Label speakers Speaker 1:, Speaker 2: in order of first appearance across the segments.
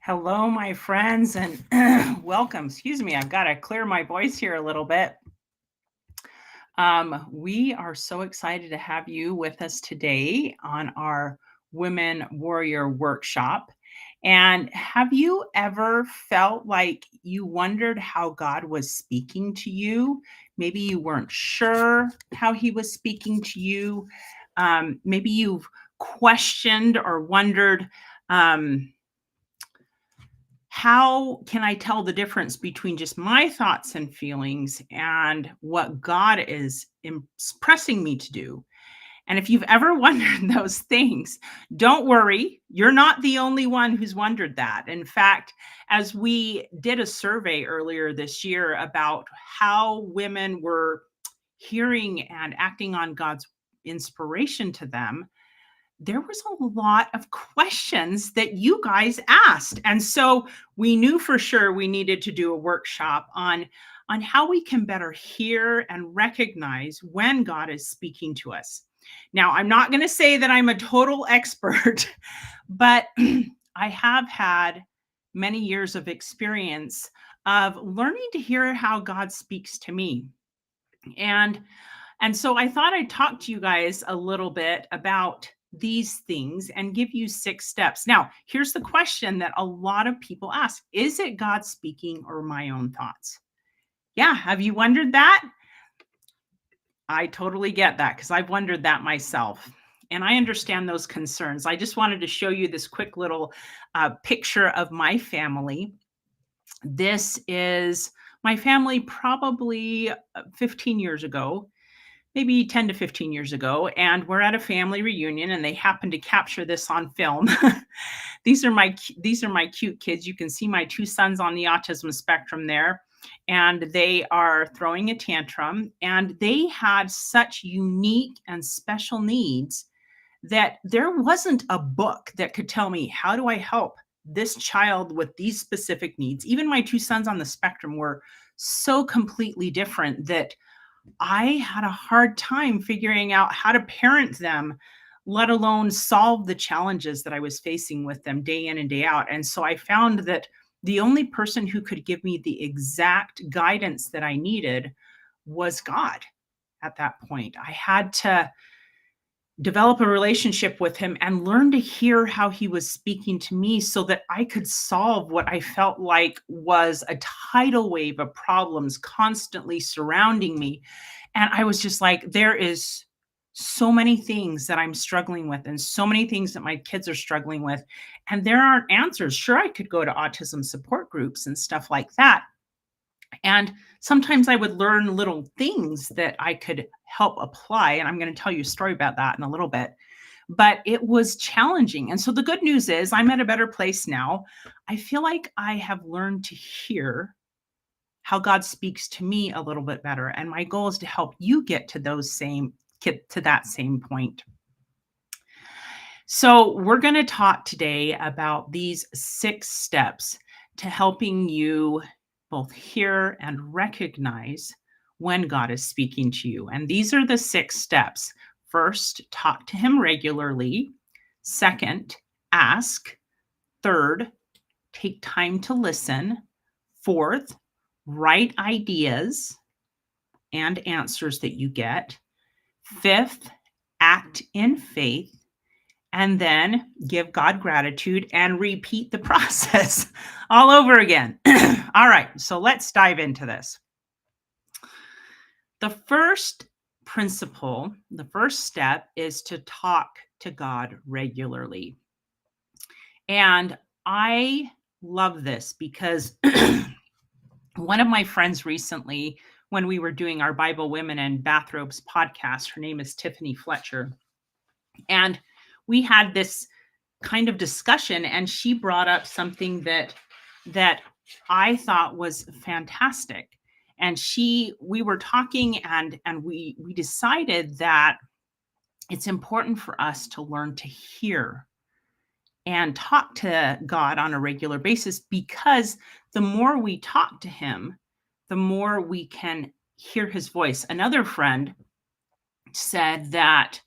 Speaker 1: Hello, my friends, and welcome. Excuse me, I've got to clear my voice here a little bit. We are so excited to have you with us today on our Women Warrior Workshop. And have you ever felt like you wondered how God was speaking to you? Maybe you weren't sure how He was speaking to you. Maybe you've questioned or wondered. How can I tell the difference between just my thoughts and feelings and what God is pressing me to do? And if you've ever wondered those things, don't worry. You're not the only one who's wondered that. In fact, as we did a survey earlier this year about how women were hearing and acting on God's inspiration to them, there was a lot of questions that you guys asked. And so we knew for sure we needed to do a workshop on how we can better hear and recognize when God is speaking to us. Now, I'm not going to say that I'm a total expert, but I have had many years of experience of learning to hear how God speaks to me. And so I thought I'd talk to you guys a little bit about these things and give you 6 steps. Now, here's the question that a lot of people ask. Is it God speaking or my own thoughts? Yeah, have you wondered that? I totally get that because I've wondered that myself. And I understand those concerns. I just wanted to show you this quick little picture of my family. This is my family probably 15 years ago, maybe 10 to 15 years ago, and we're at a family reunion and they happened to capture this on film. These are my cute kids. You can see my 2 sons on the autism spectrum there, and they are throwing a tantrum, and they had such unique and special needs that there wasn't a book that could tell me, how do I help this child with these specific needs? Even my 2 sons on the spectrum were so completely different that I had a hard time figuring out how to parent them, let alone solve the challenges that I was facing with them day in and day out. And so I found that the only person who could give me the exact guidance that I needed was God at that point. I had to develop a relationship with him and learn to hear how he was speaking to me so that I could solve what I felt like was a tidal wave of problems constantly surrounding me. And I was just like, there is so many things that I'm struggling with and so many things that my kids are struggling with. And there aren't answers. Sure, I could go to autism support groups and stuff like that. And sometimes I would learn little things that I could help apply. And I'm going to tell you a story about that in a little bit. But it was challenging. And so the good news is I'm at a better place now. I feel like I have learned to hear how God speaks to me a little bit better. And my goal is to help you get to that same point. So we're going to talk today about these 6 steps to helping you both hear and recognize when God is speaking to you. And these are the 6 steps. First, talk to him regularly. Second, ask. Third, take time to listen. Fourth, write ideas and answers that you get. Fifth, act in faith. And then give God gratitude and repeat the process all over again. All right, so let's dive into this. The first principle, the first step is to talk to God regularly. And I love this because one of my friends recently, when we were doing our Bible Women and Bathrobes podcast, her name is Tiffany Fletcher, and we had this kind of discussion, and she brought up something that I thought was fantastic. And we were talking, and we decided that it's important for us to learn to hear and talk to God on a regular basis, because the more we talk to him, the more we can hear his voice. Another friend said that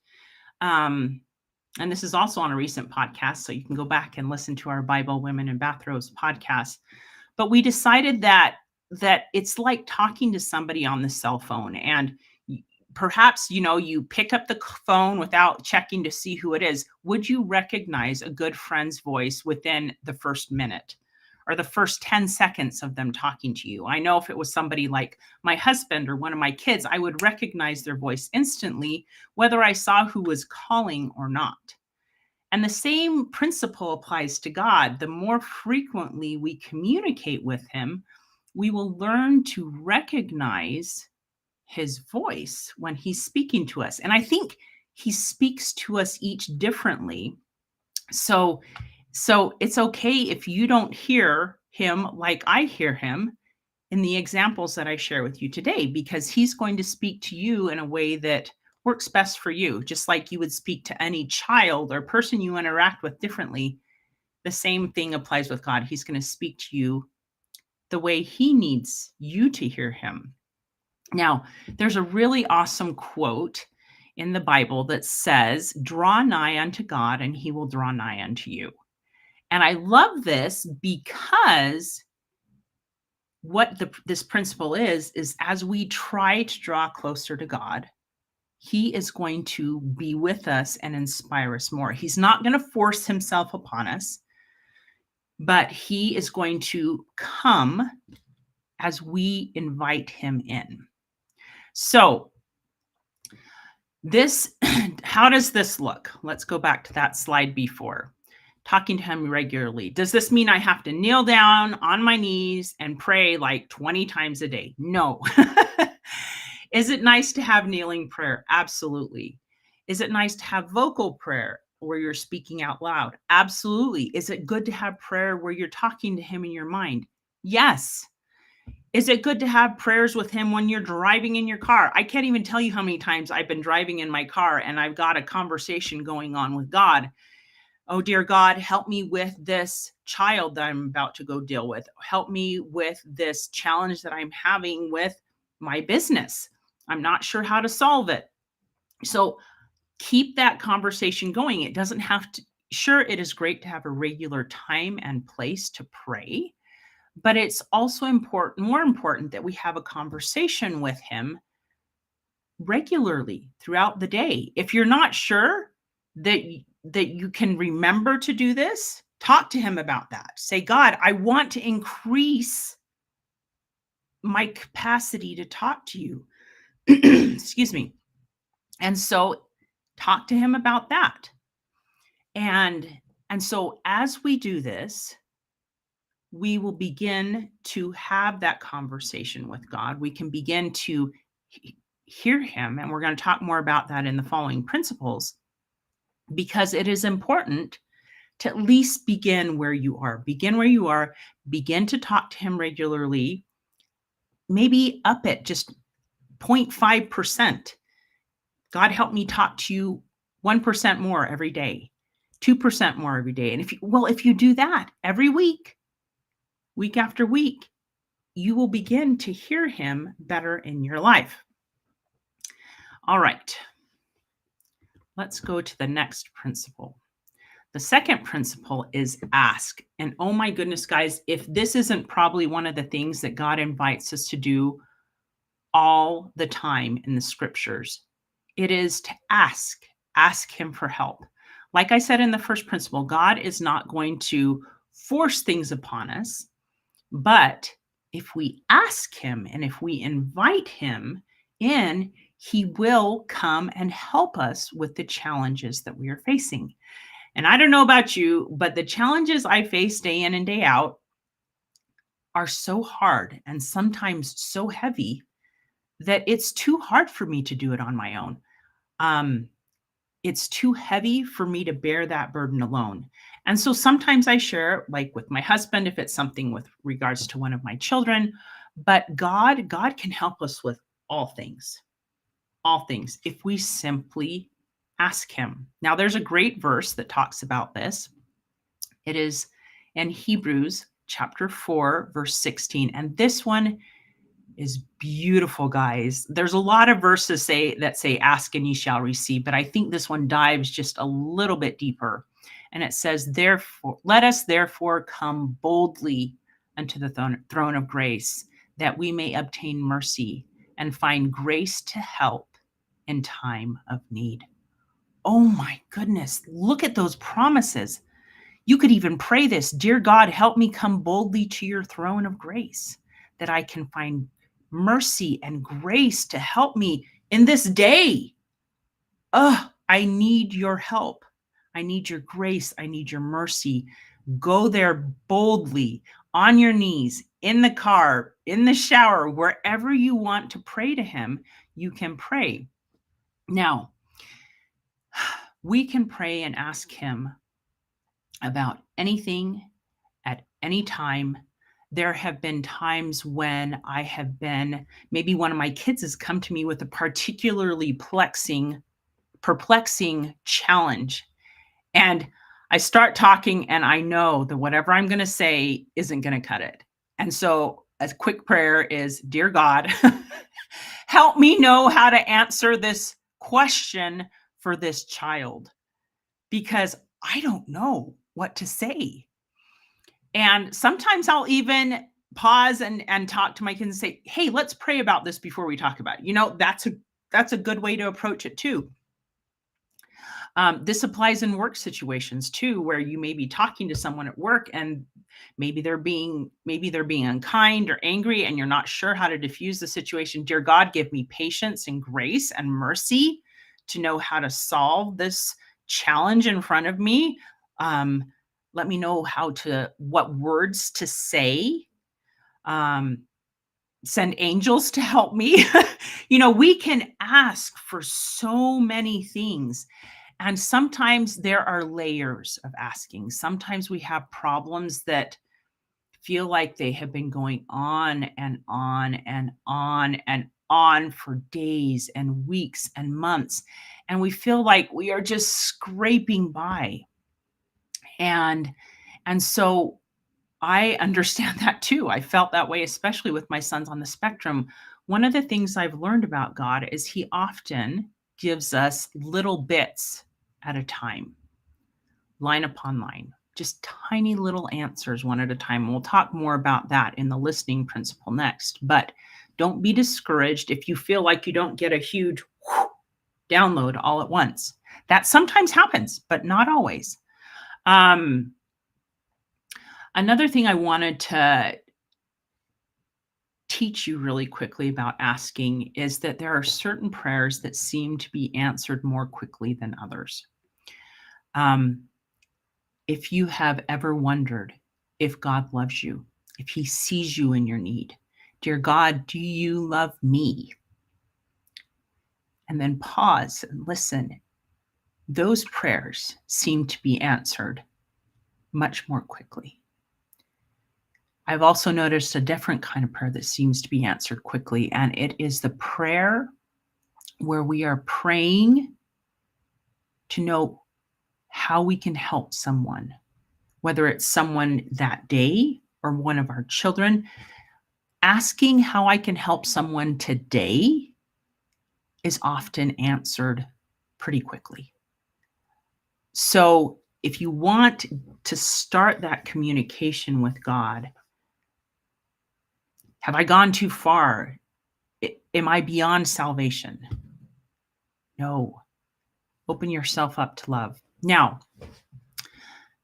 Speaker 1: And this is also on a recent podcast, so you can go back and listen to our Bible Women in Bathrobes podcast. But we decided that it's like talking to somebody on the cell phone, and perhaps, you pick up the phone without checking to see who it is. Would you recognize a good friend's voice within the first minute or the first 10 seconds of them talking to you? I know if it was somebody like my husband or one of my kids, I would recognize their voice instantly, whether I saw who was calling or not. And the same principle applies to God. The more frequently we communicate with him, we will learn to recognize his voice when he's speaking to us. And I think he speaks to us each differently. So it's okay if you don't hear him like I hear him in the examples that I share with you today, because he's going to speak to you in a way that works best for you, just like you would speak to any child or person you interact with differently. The same thing applies with God. He's going to speak to you the way he needs you to hear him. Now, there's a really awesome quote in the Bible that says, "Draw nigh unto God, and he will draw nigh unto you." And I love this because what this principle is as we try to draw closer to God, he is going to be with us and inspire us more. He's not going to force himself upon us, but he is going to come as we invite him in. So this, how does this look? Let's go back to that slide before. Talking to him regularly. Does this mean I have to kneel down on my knees and pray like 20 times a day? No. Is it nice to have kneeling prayer? Absolutely. Is it nice to have vocal prayer where you're speaking out loud? Absolutely. Is it good to have prayer where you're talking to him in your mind? Yes. Is it good to have prayers with him when you're driving in your car? I can't even tell you how many times I've been driving in my car and I've got a conversation going on with God. Oh, dear God, help me with this child that I'm about to go deal with. Help me with this challenge that I'm having with my business. I'm not sure how to solve it. So keep that conversation going. It doesn't have to, sure, it is great to have a regular time and place to pray, but it's also more important that we have a conversation with him regularly throughout the day. If you're not sure that you can remember to do this, talk to him about that. Say, God, I want to increase my capacity to talk to you. Excuse me. And so talk to him about that. And so as we do this, we will begin to have that conversation with God. We can begin to hear him. And we're going to talk more about that in the following principles, because it is important to at least begin where you are. Begin where you are. Begin to talk to him regularly. Maybe up it just 0.5%. God, help me talk to you 1% more every day, 2% more every day. And if you do that every week, week after week, you will begin to hear him better in your life. All right. Let's go to the next principle. The second principle is ask. And oh my goodness, guys, if this isn't probably one of the things that God invites us to do all the time in the scriptures, it is to ask him for help. Like I said in the first principle, God is not going to force things upon us, but if we ask him and if we invite him in, he will come and help us with the challenges that we are facing. And I don't know about you, but the challenges I face day in and day out are so hard and sometimes so heavy that it's too hard for me to do it on my own. It's too heavy for me to bear that burden alone. And so sometimes I share, like with my husband, if it's something with regards to one of my children, but God can help us with all things, if we simply ask him. Now, there's a great verse that talks about this. It is in Hebrews chapter 4, verse 16. And this one is beautiful, guys. There's a lot of verses that say, ask and ye shall receive, but I think this one dives just a little bit deeper. And it says, therefore, let us therefore come boldly unto the throne of grace, that we may obtain mercy and find grace to help in time of need. Oh my goodness, look at those promises. You could even pray this: Dear God, help me come boldly to your throne of grace, that I can find mercy and grace to help me in this day. I need your help. I need your grace. I need your mercy. Go there boldly, on your knees, in the car, in the shower, wherever you want to pray to him, you can pray. Now, we can pray and ask him about anything at any time. There have been times when I have been, maybe one of my kids has come to me with a particularly perplexing challenge. And I start talking and I know that whatever I'm going to say isn't going to cut it. And so a quick prayer is, Dear God, help me know how to answer this question for this child, because I don't know what to say. And sometimes I'll even pause and talk to my kids and say, hey, let's pray about this before we talk about it. That's a good way to approach it too. This applies in work situations too, where you may be talking to someone at work and maybe they're being unkind or angry and you're not sure how to diffuse the situation. Dear God, give me patience and grace and mercy to know how to solve this challenge in front of me. Let me know what words to say. Send angels to help me. We can ask for so many things. And sometimes there are layers of asking. Sometimes we have problems that feel like they have been going on and on and on and on for days and weeks and months. And we feel like we are just scraping by. And so I understand that too. I felt that way, especially with my sons on the spectrum. One of the things I've learned about God is he often gives us little bits at a time, line upon line, just tiny little answers one at a time. We'll talk more about that in the listening principle next, but don't be discouraged if you feel like you don't get a huge download all at once. That sometimes happens, but not always. Another thing I wanted to teach you really quickly about asking is that there are certain prayers that seem to be answered more quickly than others. If you have ever wondered if God loves you, if he sees you in your need, dear God, do you love me? And then pause and listen. Those prayers seem to be answered much more quickly. I've also noticed a different kind of prayer that seems to be answered quickly, and it is the prayer where we are praying to know how we can help someone, whether it's someone that day or one of our children. Asking how I can help someone today is often answered pretty quickly. So if you want to start that communication with God, have I gone too far? Am I beyond salvation? No. Open yourself up to love. Now,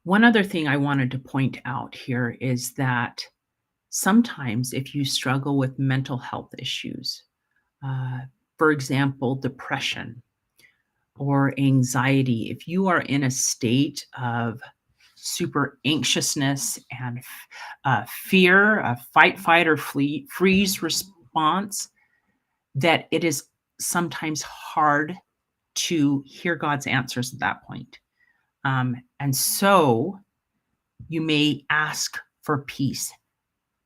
Speaker 1: one other thing I wanted to point out here is that sometimes if you struggle with mental health issues, for example, depression or anxiety, if you are in a state of super anxiousness and fear, a fight, fight, or freeze response, that it is sometimes hard to hear God's answers at that point. And so you may ask for peace.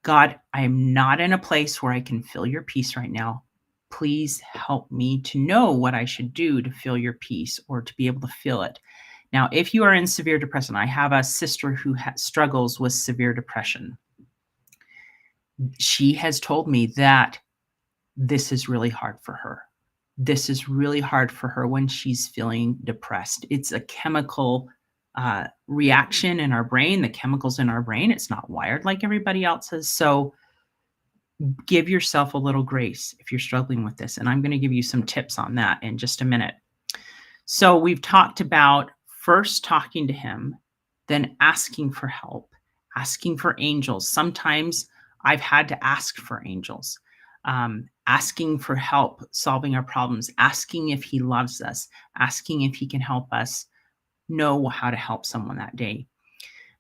Speaker 1: God, I am not in a place where I can feel your peace right now. Please help me to know what I should do to feel your peace or to be able to feel it. Now, if you are in severe depression, I have a sister who struggles with severe depression. She has told me that this is really hard for her. This is really hard for her when she's feeling depressed. It's a chemical reaction in our brain, the chemicals in our brain. It's not wired like everybody else's. So give yourself a little grace if you're struggling with this. And I'm going to give you some tips on that in just a minute. So we've talked about first talking to him, then asking for help, asking for angels. Sometimes I've had to ask for angels, asking for help solving our problems, asking if he loves us, asking if he can help us know how to help someone that day.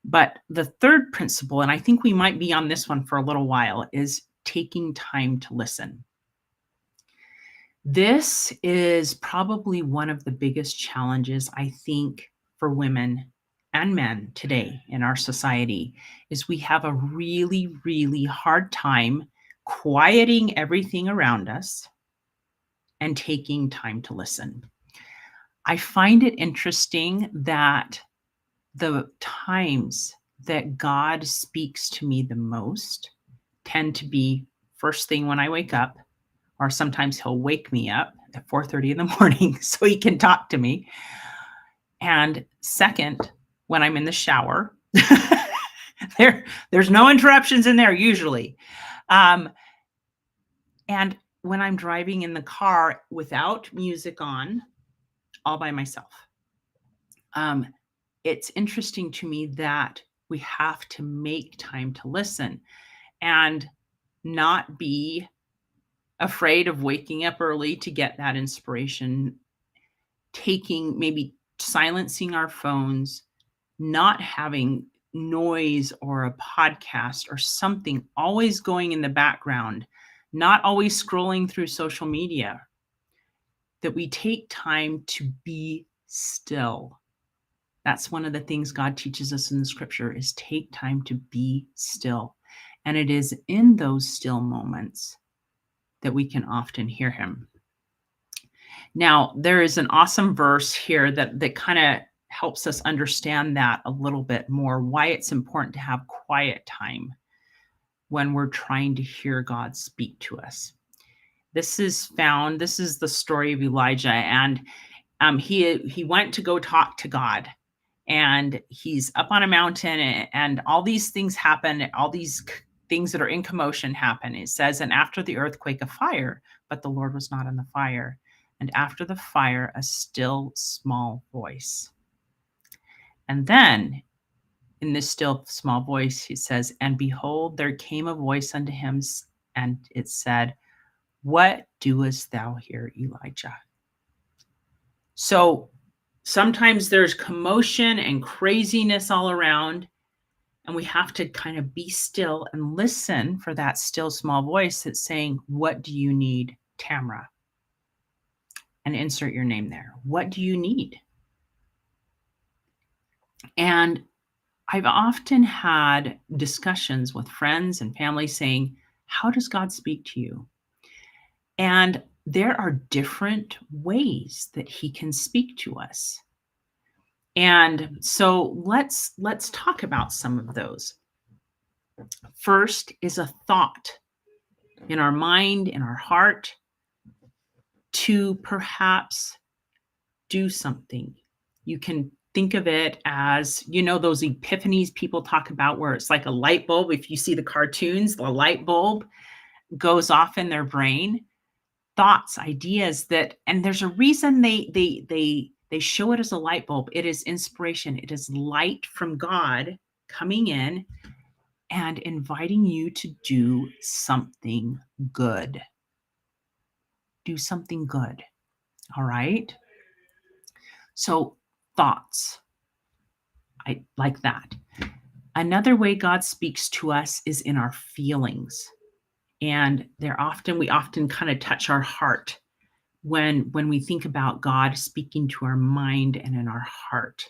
Speaker 1: But the third principle, and I think we might be on this one for a little while, is taking time to listen. This is probably one of the biggest challenges, I think, for women and men today in our society is we have a really, really hard time quieting everything around us and taking time to listen. I find it interesting that the times that God speaks to me the most tend to be first thing when I wake up, or sometimes he'll wake me up at 4:30 in the morning so he can talk to me. And second, when I'm in the shower, there's no interruptions in there usually. And when I'm driving in the car without music on, all by myself. It's interesting to me that we have to make time to listen and not be afraid of waking up early to get that inspiration, maybe silencing our phones, not having noise or a podcast or something always going in the background, not always scrolling through social media, that we take time to be still. That's one of the things God teaches us in the scripture is take time to be still. And it is in those still moments that we can often hear him. Now, there is an awesome verse here that kind of helps us understand that a little bit more, why it's important to have quiet time when we're trying to hear God speak to us. This is the story of Elijah, and he went to go talk to God, and he's up on a mountain, and all these things happen, all these things that are in commotion happen. It says, and after the earthquake, a fire, but the Lord was not in the fire. And after the fire, a still small voice. And then in this still small voice, he says, and behold, there came a voice unto him, and it said, what doest thou here, Elijah? So sometimes there's commotion and craziness all around, and we have to kind of be still and listen for that still small voice that's saying, what do you need, Tamara? And insert your name there. What do you need? And I've often had discussions with friends and family saying, how does God speak to you? And there are different ways that he can speak to us. And so let's talk about some of those. First is a thought in our mind, in our heart, to perhaps do something. You can think of it as, those epiphanies people talk about where it's like a light bulb. If you see the cartoons, the light bulb goes off in their brain. Thoughts, ideas and there's a reason they show it as a light bulb. It is inspiration. It is light from God coming in and inviting you to do something good. Do something good. All right. So thoughts, I like that. Another way God speaks to us is in our feelings. And we often kind of touch our heart when we think about God speaking to our mind and in our heart.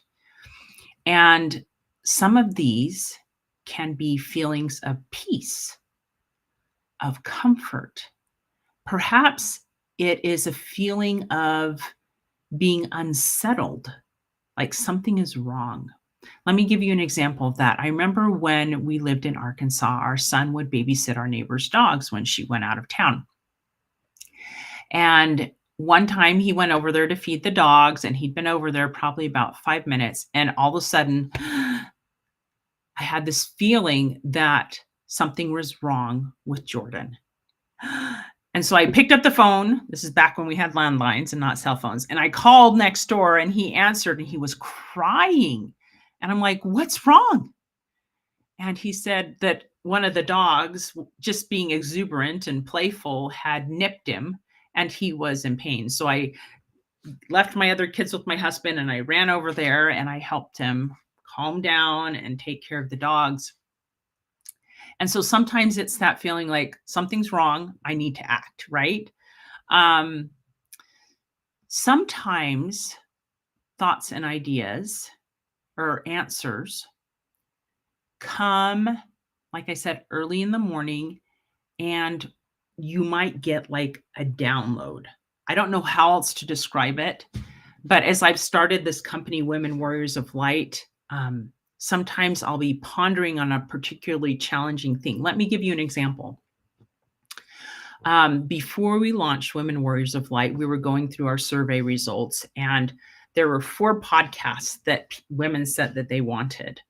Speaker 1: And some of these can be feelings of peace, of comfort. Perhaps it is a feeling of being unsettled, like something is wrong. Let me give you an example of that. I remember when we lived in Arkansas, our son would babysit our neighbor's dogs when she went out of town. And one time he went over there to feed the dogs, and he'd been over there probably about 5 minutes, and all of a sudden, I had this feeling that something was wrong with Jordan. And so I picked up the phone. This is back when we had landlines and not cell phones. And I called next door, and he answered, and he was crying. And I'm like, "What's wrong?" And he said that one of the dogs, just being exuberant and playful, had nipped him and he was in pain. So I left my other kids with my husband, and I ran over there and I helped him calm down and take care of the dogs. And so sometimes it's that feeling like something's wrong, I need to act, right? Um, Sometimes thoughts and ideas or answers come, like I said, early in the morning, and you might get like a download. I don't know how else to describe it, but as I've started this company, Women Warriors of Light, sometimes I'll be pondering on a particularly challenging thing. Let me give you an example. Before we launched Women Warriors of Light, we were going through our survey results, and there were 4 podcasts that women said that they wanted.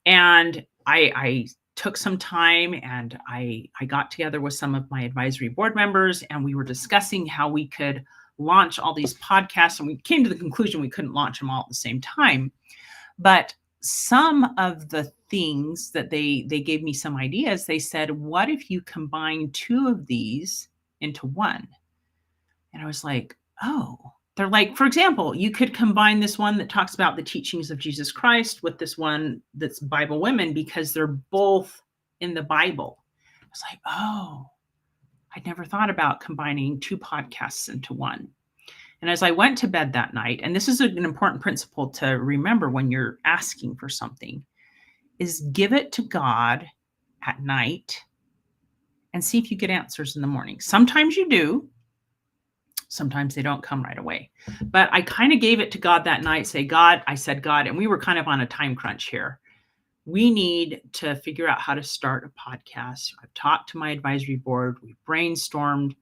Speaker 1: And I took some time, and I got together with some of my advisory board members, and we were discussing how we could launch all these podcasts, and we came to the conclusion we couldn't launch them all at the same time. But some of the things that they gave me some ideas. They said, "What if you combine 2 of these into one?" And I was like, "Oh." They're like, for example, you could combine this one that talks about the teachings of Jesus Christ with this one that's Bible Women, because they're both in the Bible. I was like, "Oh, I'd never thought about combining 2 podcasts into one." And as I went to bed that night, and this is an important principle to remember when you're asking for something, is give it to God at night and see if you get answers in the morning. Sometimes you do. Sometimes they don't come right away. But I kind of gave it to God that night, I said, "God," and we were kind of on a time crunch here. "We need to figure out how to start a podcast. I've talked to my advisory board, we've brainstormed,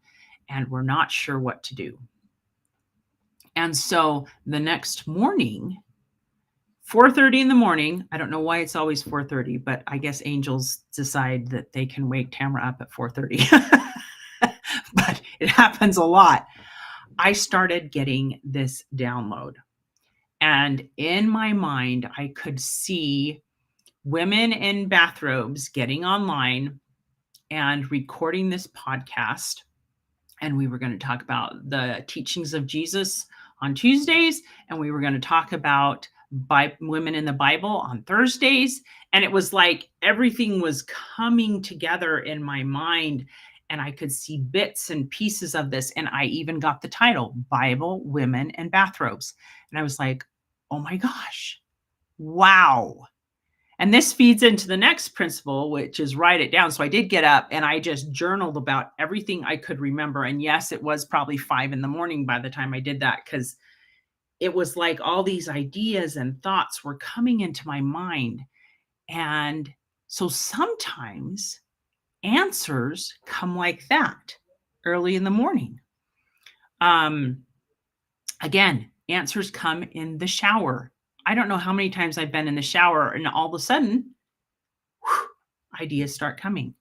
Speaker 1: and we're not sure what to do." And so the next morning, 4:30 in the morning, I don't know why it's always 4:30, but I guess angels decide that they can wake Tamara up at 4:30. But it happens a lot. I started getting this download. And in my mind, I could see women in bathrobes getting online and recording this podcast. And we were going to talk about the teachings of Jesus on Tuesdays, and we were going to talk about women in the Bible on Thursdays. And it was like everything was coming together in my mind, and I could see bits and pieces of this. And I even got the title, Bible, Women, and Bathrobes. And I was like, "Oh my gosh, wow." And this feeds into the next principle, which is write it down. So I did get up and I just journaled about everything I could remember. And yes, it was probably 5 in the morning by the time I did that, because it was like all these ideas and thoughts were coming into my mind. And so sometimes answers come like that early in the morning. Again, answers come in the shower. I don't know how many times I've been in the shower and all of a sudden, ideas start coming.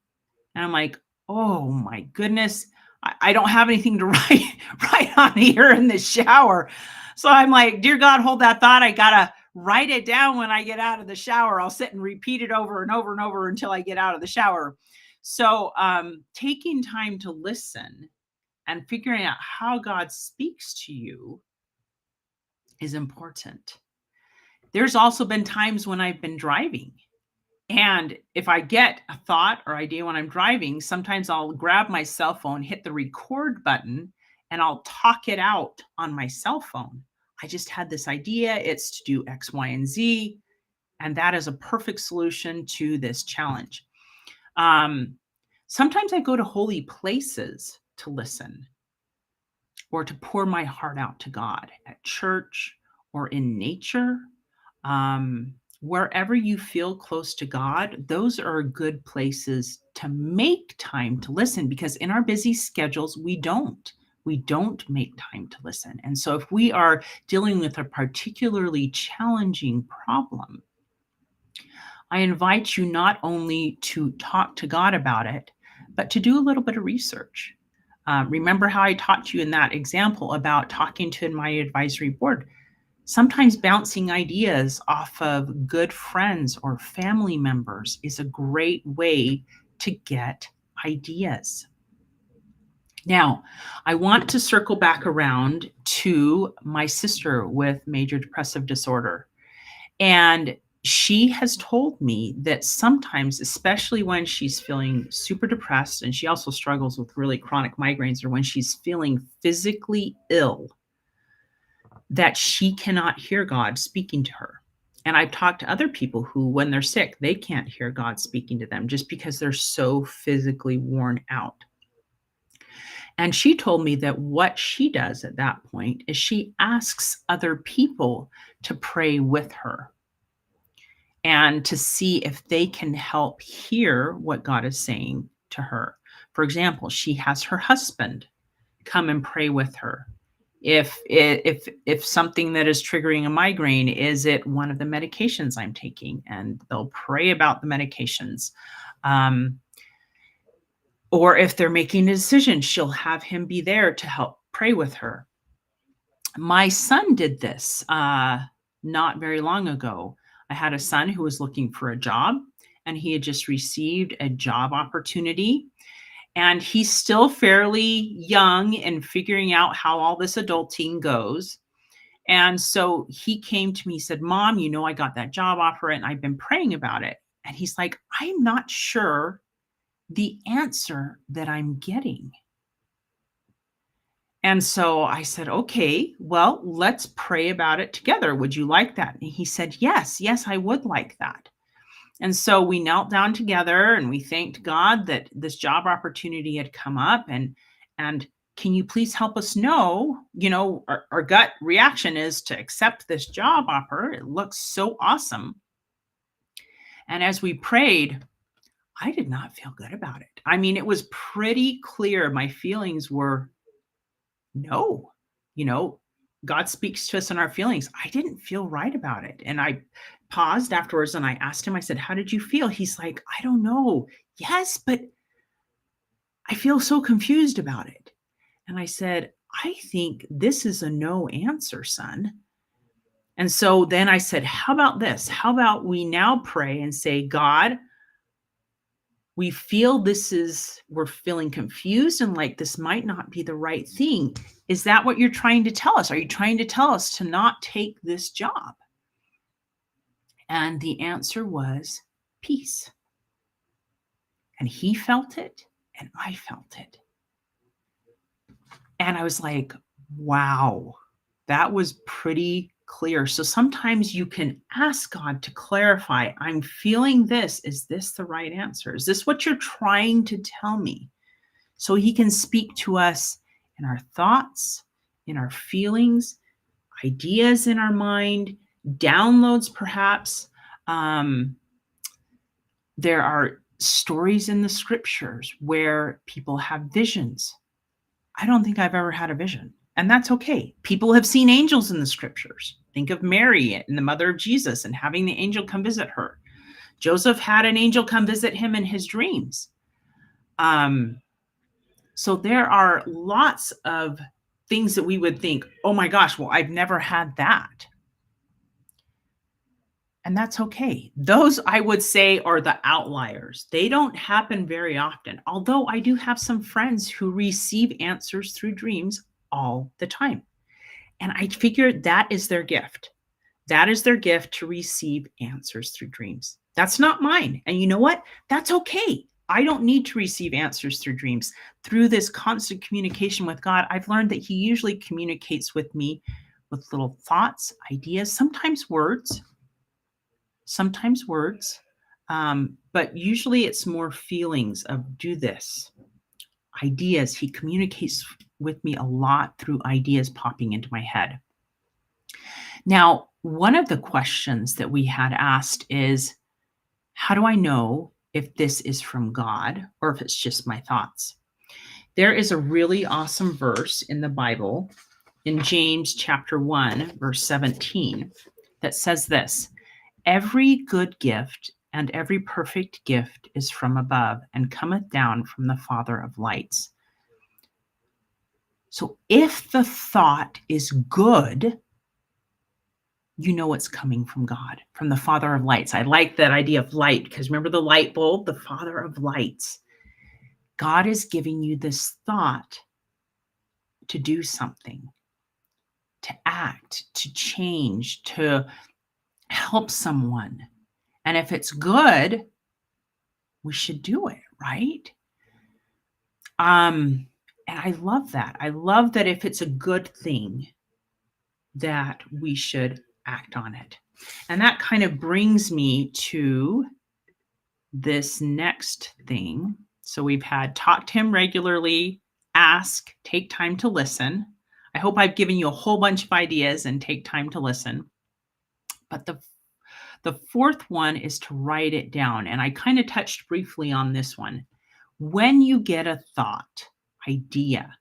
Speaker 1: And I'm like, "Oh my goodness, I don't have anything to write on here in the shower." So I'm like, "Dear God, hold that thought. I got to write it down when I get out of the shower." I'll sit and repeat it over and over and over until I get out of the shower. So taking time to listen and figuring out how God speaks to you is important. There's also been times when I've been driving, and if I get a thought or idea when I'm driving, sometimes I'll grab my cell phone, hit the record button, and I'll talk it out on my cell phone. "I just had this idea. It's to do X, Y, and Z." And that is a perfect solution to this challenge. Sometimes I go to holy places to listen or to pour my heart out to God, at church or in nature. Wherever you feel close to God, those are good places to make time to listen, because in our busy schedules, we don't. we don't make time to listen. And so if we are dealing with a particularly challenging problem, I invite you not only to talk to God about it, but to do a little bit of research. Remember how I taught you in that example about talking to my advisory board? Sometimes bouncing ideas off of good friends or family members is a great way to get ideas. Now, I want to circle back around to my sister with major depressive disorder. And she has told me that sometimes, especially when she's feeling super depressed, and she also struggles with really chronic migraines, or when she's feeling physically ill, that she cannot hear God speaking to her. And I've talked to other people who, when they're sick, they can't hear God speaking to them just because they're so physically worn out. And she told me that what she does at that point is she asks other people to pray with her and to see if they can help hear what God is saying to her. For example, she has her husband come and pray with her. If something that is triggering a migraine, is it one of the medications I'm taking? And they'll pray about the medications. Or if they're making a decision, she'll have him be there to help pray with her. My son did this not very long ago. I had a son who was looking for a job, and he had just received a job opportunity. And he's still fairly young in figuring out how all this adulting goes. And so he came to me, he said, "Mom, I got that job offer and I've been praying about it." And he's like, "I'm not sure the answer that I'm getting." And so I said, "Okay, well, let's pray about it together. Would you like that?" And he said, "Yes, yes, I would like that." And so we knelt down together and we thanked God that this job opportunity had come up. And can you please help us know, our gut reaction is to accept this job offer. It looks so awesome. And as we prayed, I did not feel good about it. I mean, it was pretty clear. My feelings were no. God speaks to us in our feelings. I didn't feel right about it. And I paused afterwards and I asked him, I said, "How did you feel?" He's like, "I don't know. Yes, but I feel so confused about it." And I said, "I think this is a no answer, son." And so then I said, "How about this? How about we now pray and say, God, we feel we're feeling confused and like this might not be the right thing. Is that what you're trying to tell us? Are you trying to tell us to not take this job?" And the answer was peace. And he felt it and I felt it. And I was like, wow, that was pretty clear. So sometimes you can ask God to clarify, I'm feeling this. Is this the right answer? Is this what you're trying to tell me? So he can speak to us in our thoughts, in our feelings, ideas in our mind, downloads perhaps. There are stories in the scriptures where people have visions. I don't think I've ever had a vision, and that's okay. People have seen angels in the scriptures. Think of Mary and the mother of Jesus and having the angel come visit her. Joseph had an angel come visit him in his dreams. So there are lots of things that we would think, oh my gosh, well, I've never had that. And that's okay. Those, I would say, are the outliers. They don't happen very often, although I do have some friends who receive answers through dreams all the time. And I figure that is their gift. That is their gift, to receive answers through dreams. That's not mine. And you know what? That's okay. I don't need to receive answers through dreams. Through this constant communication with God, I've learned that he usually communicates with me with little thoughts, ideas, sometimes words, but usually it's more feelings of do this, ideas. He communicates with me a lot through ideas popping into my head. Now, one of the questions that we had asked is, how do I know if this is from God or if it's just my thoughts? There is a really awesome verse in the Bible in James chapter 1, verse 17, that says this: every good gift and every perfect gift is from above and cometh down from the Father of lights. So if the thought is good, you know it's coming from God, from the Father of lights. I like that idea of light, because remember the light bulb, the Father of lights. God is giving you this thought to do something, to act, to change, to help someone. And if it's good, we should do it, right? And I love that. I love that if it's a good thing, that we should act on it. And that kind of brings me to this next thing. So we've had talk to him regularly, ask, take time to listen. I hope I've given you a whole bunch of ideas and take time to listen. But the fourth one is to write it down. And I kind of touched briefly on this one. When you get a thought, idea,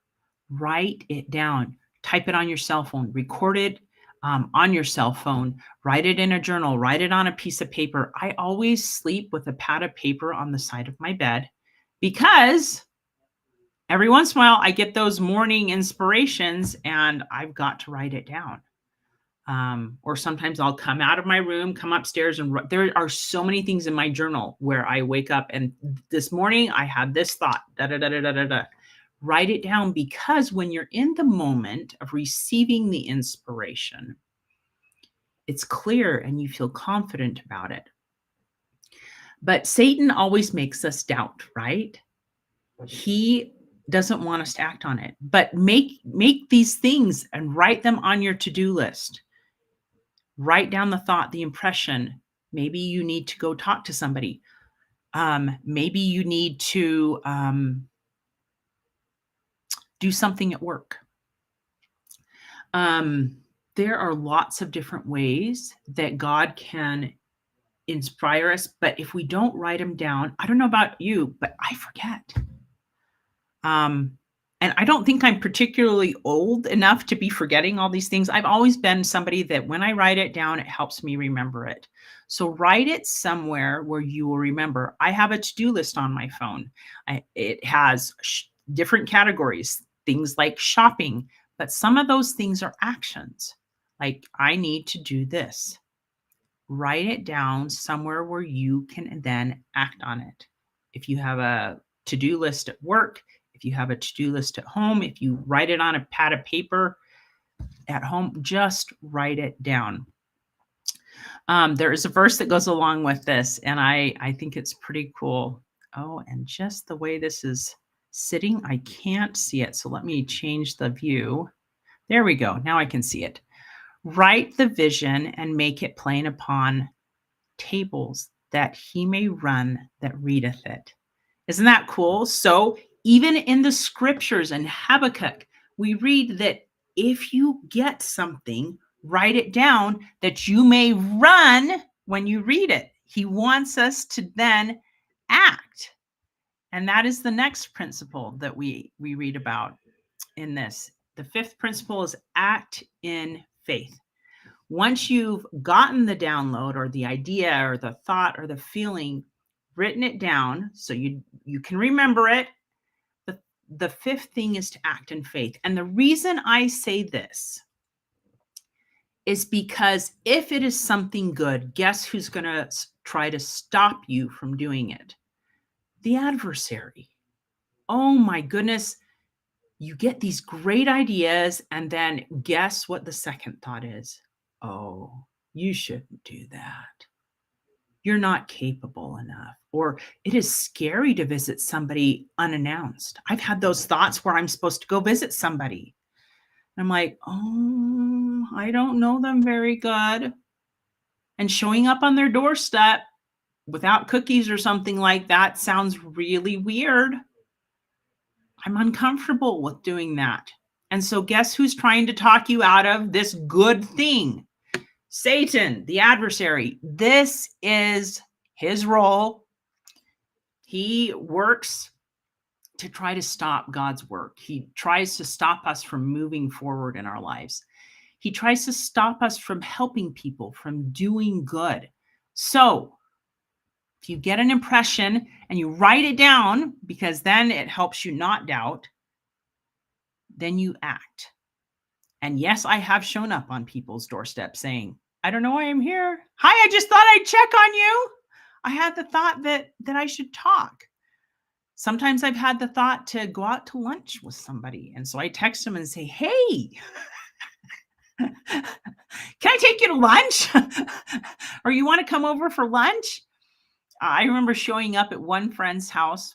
Speaker 1: write it down. Type it on your cell phone, record it on your cell phone, write it in a journal, write it on a piece of paper. I always sleep with a pad of paper on the side of my bed because every once in a while I get those morning inspirations and I've got to write it down. Or sometimes I'll come out of my room, come upstairs, and there are so many things in my journal where I wake up and this morning I had this thought, da da da da da da da. Write it down, because when you're in the moment of receiving the inspiration, it's clear and you feel confident about it. But Satan always makes us doubt, right? He doesn't want us to act on it. But make these things and write them on your to-do list. Write down the thought, the impression. Maybe you need to go talk to somebody. Maybe you need to do something at work. There are lots of different ways that God can inspire us, but if we don't write them down, I don't know about you, but I forget. And I don't think I'm particularly old enough to be forgetting all these things. I've always been somebody that when I write it down, it helps me remember it. So write it somewhere where you will remember. I have a to-do list on my phone. It has different categories, things like shopping, but some of those things are actions. Like, I need to do this. Write it down somewhere where you can then act on it. If you have a to-do list at work, if you have a to-do list at home, if you write it on a pad of paper at home, just write it down. There is a verse that goes along with this, and I think it's pretty cool. Oh, and just the way this is sitting, I can't see it. So let me change the view. There we go. Now I can see it. Write the vision and make it plain upon tables, that he may run that readeth it. Isn't that cool? So even in the scriptures in Habakkuk, we read that if you get something, write it down that you may run when you read it. He wants us to then act. And that is the next principle that we read about in this. The fifth principle is act in faith. Once you've gotten the download or the idea or the thought or the feeling, written it down so you can remember it, the fifth thing is to act in faith. And the reason I say this is because if it is something good, guess who's going to try to stop you from doing it? The adversary. Oh my goodness. You get these great ideas, and then guess what the second thought is? Oh, you shouldn't do that. You're not capable enough. Or it is scary to visit somebody unannounced. I've had those thoughts where I'm supposed to go visit somebody. I'm like, oh, I don't know them very good. And showing up on their doorstep without cookies or something like that sounds really weird. I'm uncomfortable with doing that. And so guess who's trying to talk you out of this good thing? Satan, the adversary. This is his role. He works to try to stop God's work. He tries to stop us from moving forward in our lives. He tries to stop us from helping people, from doing good. So if you get an impression and you write it down, because then it helps you not doubt, then you act. And yes, I have shown up on people's doorsteps saying, I don't know why I'm here. Hi, I just thought I'd check on you. I had the thought that I should talk. Sometimes I've had the thought to go out to lunch with somebody. And so I text them and say, hey, can I take you to lunch? Or you want to come over for lunch? I remember showing up at one friend's house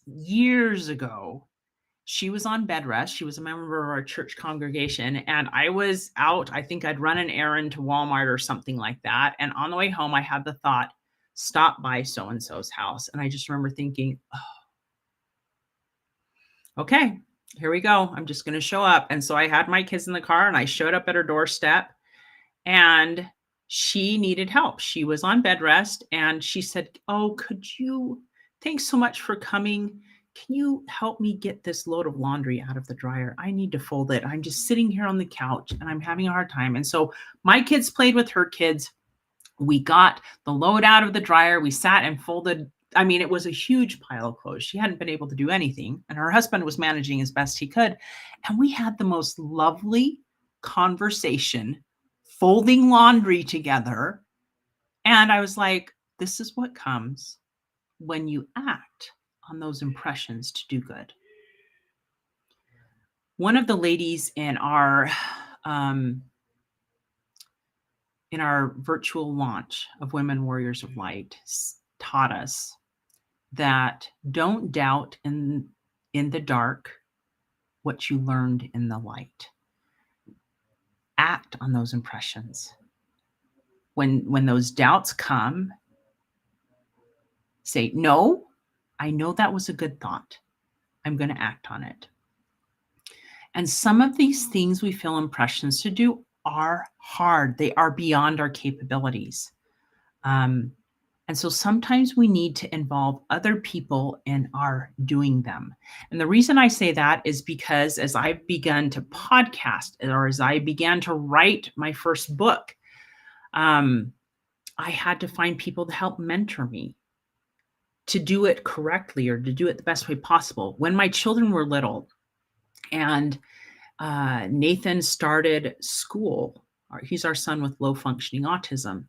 Speaker 1: years ago. She was on bed rest. She was a member of our church congregation. And I was out. I think I'd run an errand to Walmart or something like that. And on the way home, I had the thought, stop by so-and-so's house. And I just remember thinking, oh, okay, here we go. I'm just going to show up. And so I had my kids in the car and I showed up at her doorstep, and she needed help. She was on bed rest and she said, oh, thanks so much for coming. Can you help me get this load of laundry out of the dryer? I need to fold it. I'm just sitting here on the couch and I'm having a hard time. And so my kids played with her kids. We got the load out of the dryer. We sat and folded. I mean, it was a huge pile of clothes. She hadn't been able to do anything, and her husband was managing as best he could. And we had the most lovely conversation, folding laundry together. And I was like, this is what comes when you act on those impressions to do good. One of the ladies in our virtual launch of Women Warriors of Light taught us that don't doubt in the dark what you learned in the light. Act on those impressions. When those doubts come, say, no, I know that was a good thought. I'm going to act on it. And some of these things we feel impressions to do are hard. They are beyond our capabilities. And so sometimes we need to involve other people in our doing them. And the reason I say that is because as I've begun to podcast, or as I began to write my first book, I had to find people to help mentor me to do it correctly, or to do it the best way possible. When my children were little and Nathan started school, he's our son with low functioning autism.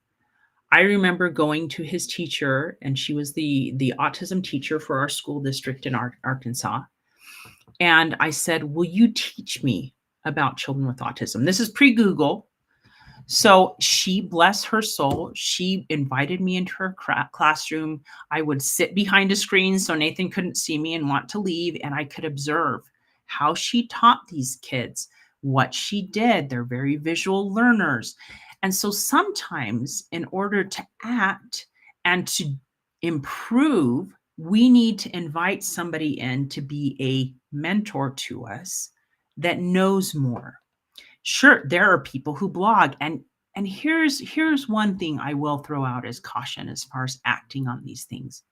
Speaker 1: I remember going to his teacher, and she was the autism teacher for our school district in Arkansas. And I said, will you teach me about children with autism? This is pre-Google. So she, bless her soul, she invited me into her classroom. I would sit behind a screen so Nathan couldn't see me and want to leave, and I could observe how she taught these kids, what she did. They're very visual learners. And so sometimes in order to act and to improve, we need to invite somebody in to be a mentor to us that knows more. Sure, there are people who blog, and here's one thing I will throw out as caution as far as acting on these things.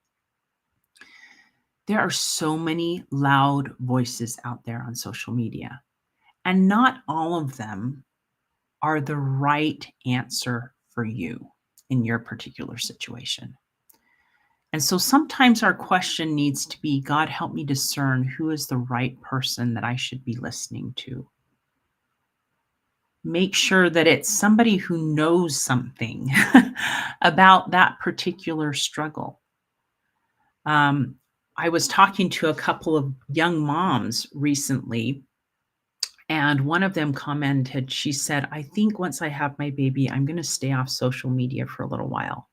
Speaker 1: There are so many loud voices out there on social media, and not all of them are the right answer for you in your particular situation. And so sometimes our question needs to be, God, help me discern who is the right person that I should be listening to. Make sure that it's somebody who knows something about that particular struggle. I was talking to a couple of young moms recently, and one of them commented, she said, I think once I have my baby, I'm going to stay off social media for a little while,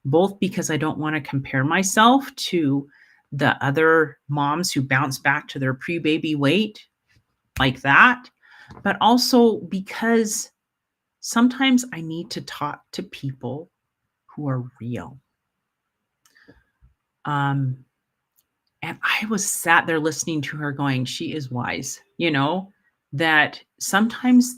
Speaker 1: both because I don't want to compare myself to the other moms who bounce back to their pre-baby weight like that, but also because sometimes I need to talk to people who are real. And I was sat there listening to her going, she is wise, that sometimes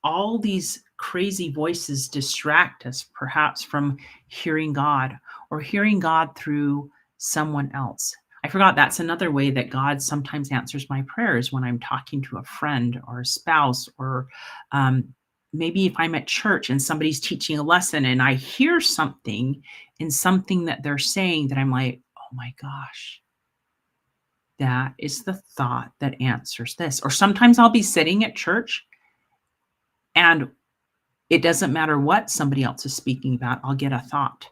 Speaker 1: all these crazy voices distract us perhaps from hearing God, or hearing God through someone else. I forgot that's another way that God sometimes answers my prayers when I'm talking to a friend or a spouse, or um, maybe if I'm at church and somebody's teaching a lesson and I hear something in something that they're saying that I'm like, oh my gosh, that is the thought that answers this. Or sometimes I'll be sitting at church and it doesn't matter what somebody else is speaking about, I'll get a thought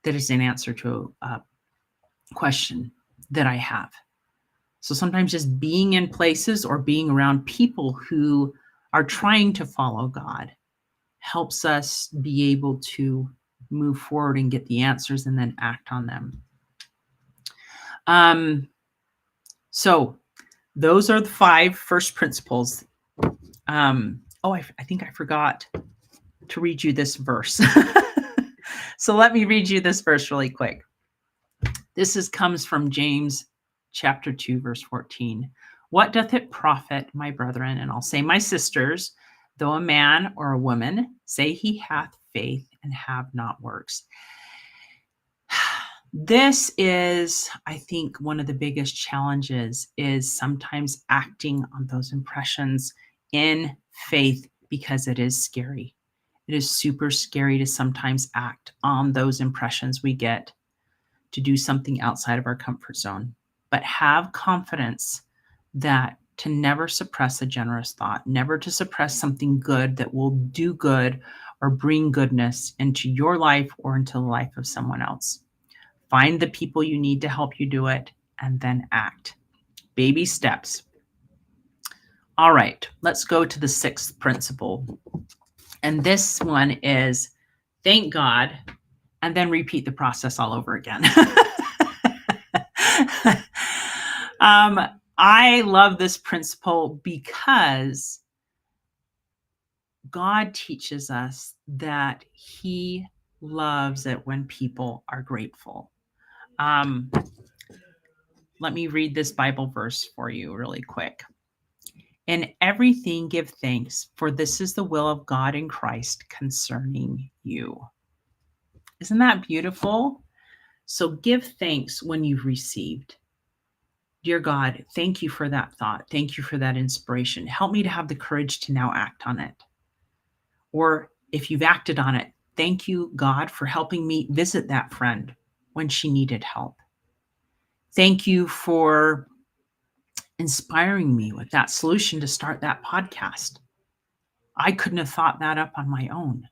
Speaker 1: that is an answer to a question that I have. So sometimes just being in places or being around people who are trying to follow God helps us be able to move forward and get the answers and then act on them. So those are the 5 first principles. I think I forgot to read you this verse. So let me read you this verse really quick. This comes from James chapter 2, verse 14. What doth it profit, my brethren, and I'll say my sisters, though a man or a woman say he hath faith and have not works? This is, I think, one of the biggest challenges is sometimes acting on those impressions in faith, because it is scary. It is super scary to sometimes act on those impressions we get to do something outside of our comfort zone. But have confidence that to never suppress a generous thought, never to suppress something good that will do good or bring goodness into your life or into the life of someone else. Find the people you need to help you do it and then act. Baby steps. All right, let's go to the 6th principle. And this one is thank God and then repeat the process all over again. I love this principle because God teaches us that He loves it when people are grateful. Let me read this Bible verse for you really quick. In everything give thanks, for this is the will of God in Christ concerning you. Isn't that beautiful? So give thanks when you've received. Dear God, thank you for that thought. Thank you for that inspiration. Help me to have the courage to now act on it. Or if you've acted on it, thank you, God, for helping me visit that friend when she needed help. Thank you for inspiring me with that solution to start that podcast. I couldn't have thought that up on my own.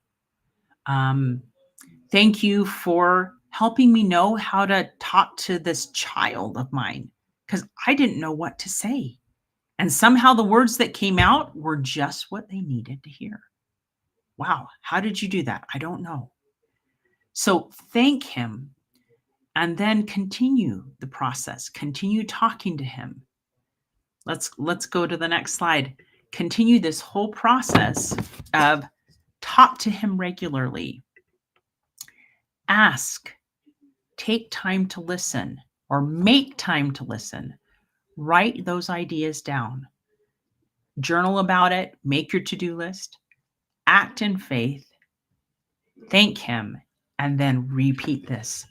Speaker 1: Thank you for helping me know how to talk to this child of mine, because I didn't know what to say. And somehow the words that came out were just what they needed to hear. Wow, how did you do that? I don't know. So thank him and then continue the process. Continue talking to him. Let's go to the next slide. Continue this whole process of talk to him regularly. Ask, take time to listen, or make time to listen. Write those ideas down. Journal about it, make your to-do list, act in faith, thank him, and then repeat this.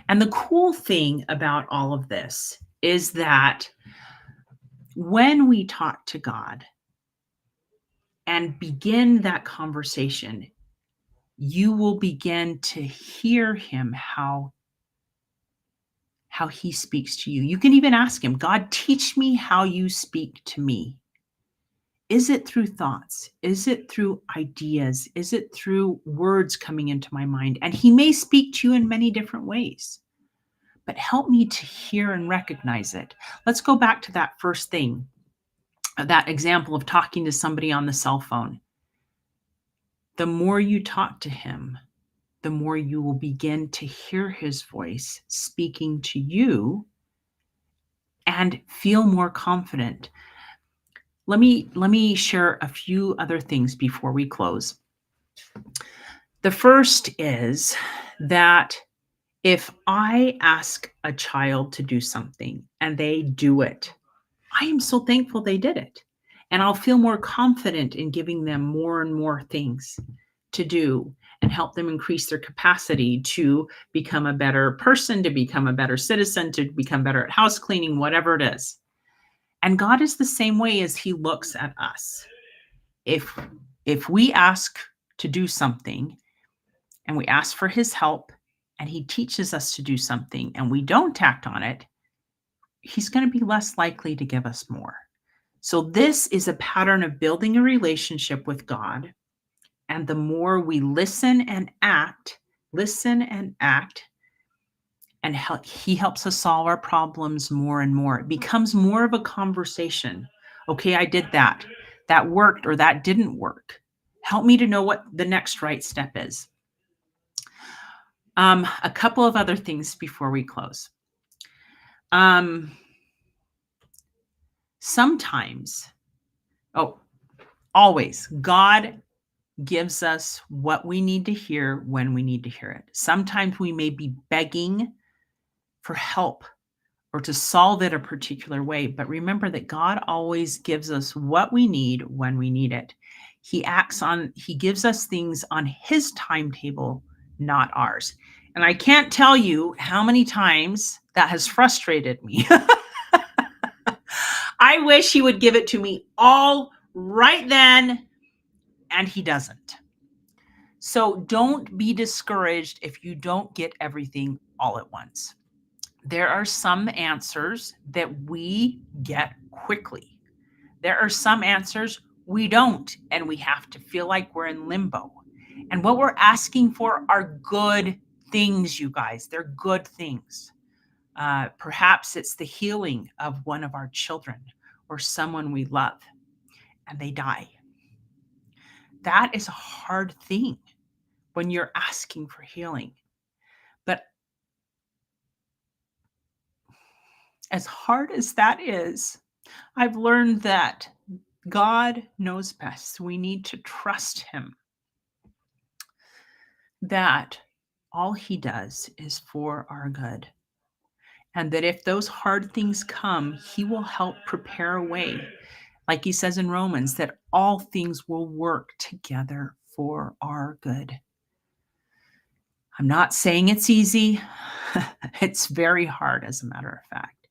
Speaker 1: And the cool thing about all of this is that when we talk to God and begin that conversation, you will begin to hear him how he speaks to you. You can even ask him, God, teach me how you speak to me. Is it through thoughts? Is it through ideas? Is it through words coming into my mind? And he may speak to you in many different ways, but help me to hear and recognize it. Let's go back to that first thing, that example of talking to somebody on the cell phone. The more you talk to him, the more you will begin to hear his voice speaking to you and feel more confident. Let me share a few other things before we close. The first is that if I ask a child to do something and they do it, I am so thankful they did it. And I'll feel more confident in giving them more and more things to do. and help them increase their capacity to become a better person, to become a better citizen, to become better at house cleaning, whatever it is. And God is the same way as he looks at us. If we ask to do something and we ask for his help and he teaches us to do something and we don't act on it, he's going to be less likely to give us more. So this is a pattern of building a relationship with God. And the more we listen and act, and he helps us solve our problems more and more. It becomes more of a conversation. Okay, I did that. That worked or that didn't work. Help me to know what the next right step is. A couple of other things before we close. Always, God gives us what we need to hear when we need to hear it. Sometimes we may be begging for help or to solve it a particular way, but remember that God always gives us what we need when we need it. He gives us things on his timetable, not ours. And I can't tell you how many times that has frustrated me. I wish he would give it to me all right then, and he doesn't. So don't be discouraged if you don't get everything all at once. There are some answers that we get quickly. There are some answers we don't, and we have to feel like we're in limbo. And what we're asking for are good things, you guys. They're good things. Perhaps it's the healing of one of our children or someone we love, and they die. That is a hard thing when you're asking for healing. But as hard as that is, I've learned that God knows best. We need to trust him, that all he does is for our good. And that if those hard things come, he will help prepare a way. Like he says in Romans, that all things will work together for our good. I'm not saying it's easy. It's very hard, as a matter of fact,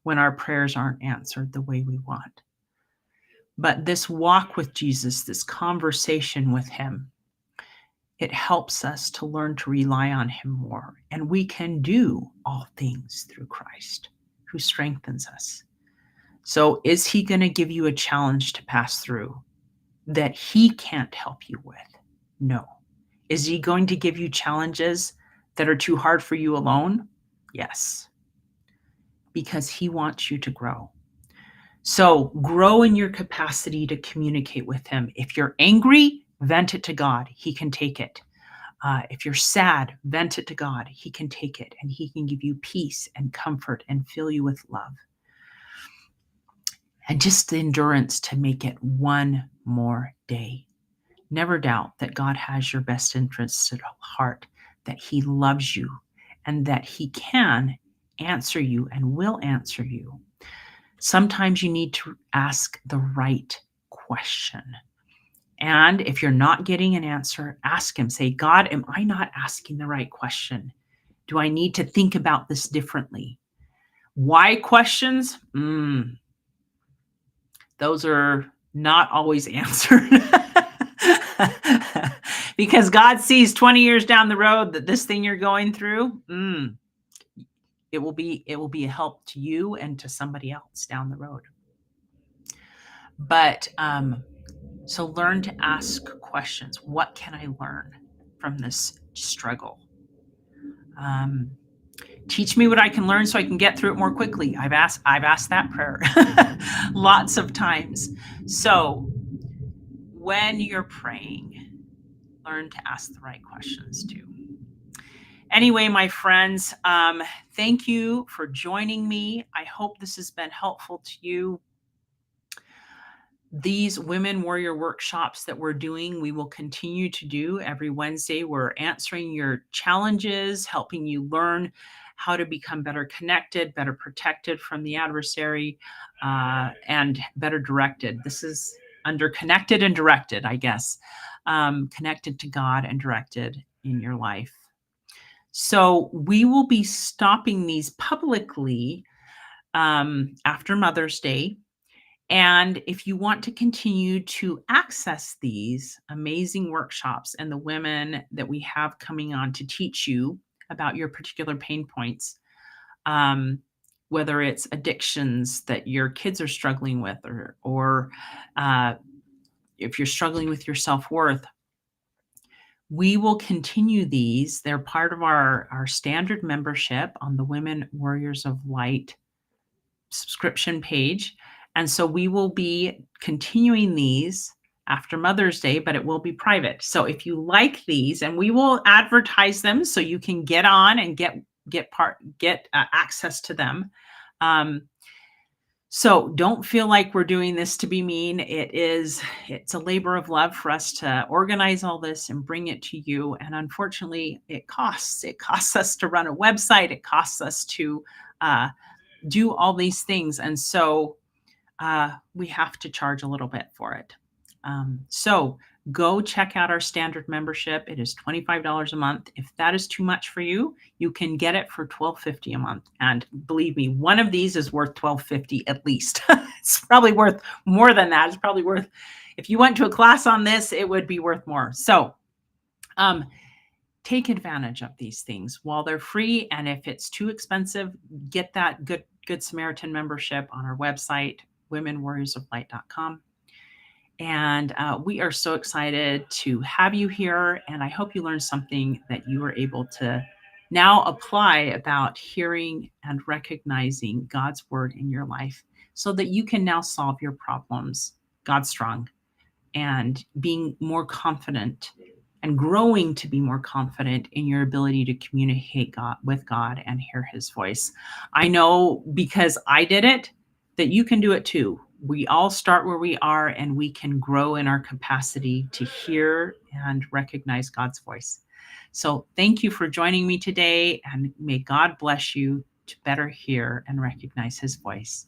Speaker 1: when our prayers aren't answered the way we want. But this walk with Jesus, this conversation with him, it helps us to learn to rely on him more. And we can do all things through Christ who strengthens us. So is he going to give you a challenge to pass through that he can't help you with? No. Is he going to give you challenges that are too hard for you alone? Yes. Because he wants you to grow. So grow in your capacity to communicate with him. If you're angry, vent it to God. He can take it. If you're sad, vent it to God. He can take it, and he can give you peace and comfort and fill you with love. And just the endurance to make it one more day. Never doubt that God has your best interests at heart, that he loves you, and that he can answer you and will answer you. Sometimes you need to ask the right question. And if you're not getting an answer, ask him. Say, God, am I not asking the right question? Do I need to think about this differently? Why questions? Those are not always answered. Because God sees 20 years down the road that this thing you're going through, it will be a help to you and to somebody else down the road. But so learn to ask questions. What can I learn from this struggle? Teach me what I can learn so I can get through it more quickly. I've asked that prayer lots of times. So when you're praying, learn to ask the right questions too. Anyway, my friends, thank you for joining me. I hope this has been helpful to you. These Women Warrior workshops that we're doing, we will continue to do every Wednesday. We're answering your challenges, helping you learn how to become better connected, better protected from the adversary, and better directed. This is under connected and directed, I guess, connected to God and directed in your life. So we will be stopping these publicly after Mother's Day. And if you want to continue to access these amazing workshops and the women that we have coming on to teach you about your particular pain points, um, whether it's addictions that your kids are struggling with, or if you're struggling with your self-worth, we will continue these. They're part of our standard membership on the Women Warriors of Light subscription page. And so we will be continuing these after Mother's Day, but it will be private. So if you like these, and we will advertise them so you can get on and get access to them. So don't feel like we're doing this to be mean. It's a labor of love for us to organize all this and bring it to you. And unfortunately, it costs us to run a website. It costs us to do all these things. And so we have to charge a little bit for it. So go check out our standard membership. It is $25 a month. If that is too much for you, you can get it for $12.50 a month. And believe me, one of these is worth $12.50 at least. It's probably worth more than that. It's probably worth, if you went to a class on this, it would be worth more. So take advantage of these things while they're free. And if it's too expensive, get that Good Samaritan membership on our website, womenwarriorsoflight.com. And we are so excited to have you here. And I hope you learned something that you were able to now apply about hearing and recognizing God's word in your life so that you can now solve your problems, God's strong, and being more confident and growing to be more confident in your ability to communicate with God and hear his voice. I know, because I did it, that you can do it too. We all start where we are, and we can grow in our capacity to hear and recognize God's voice. So thank you for joining me today, and may God bless you to better hear and recognize his voice.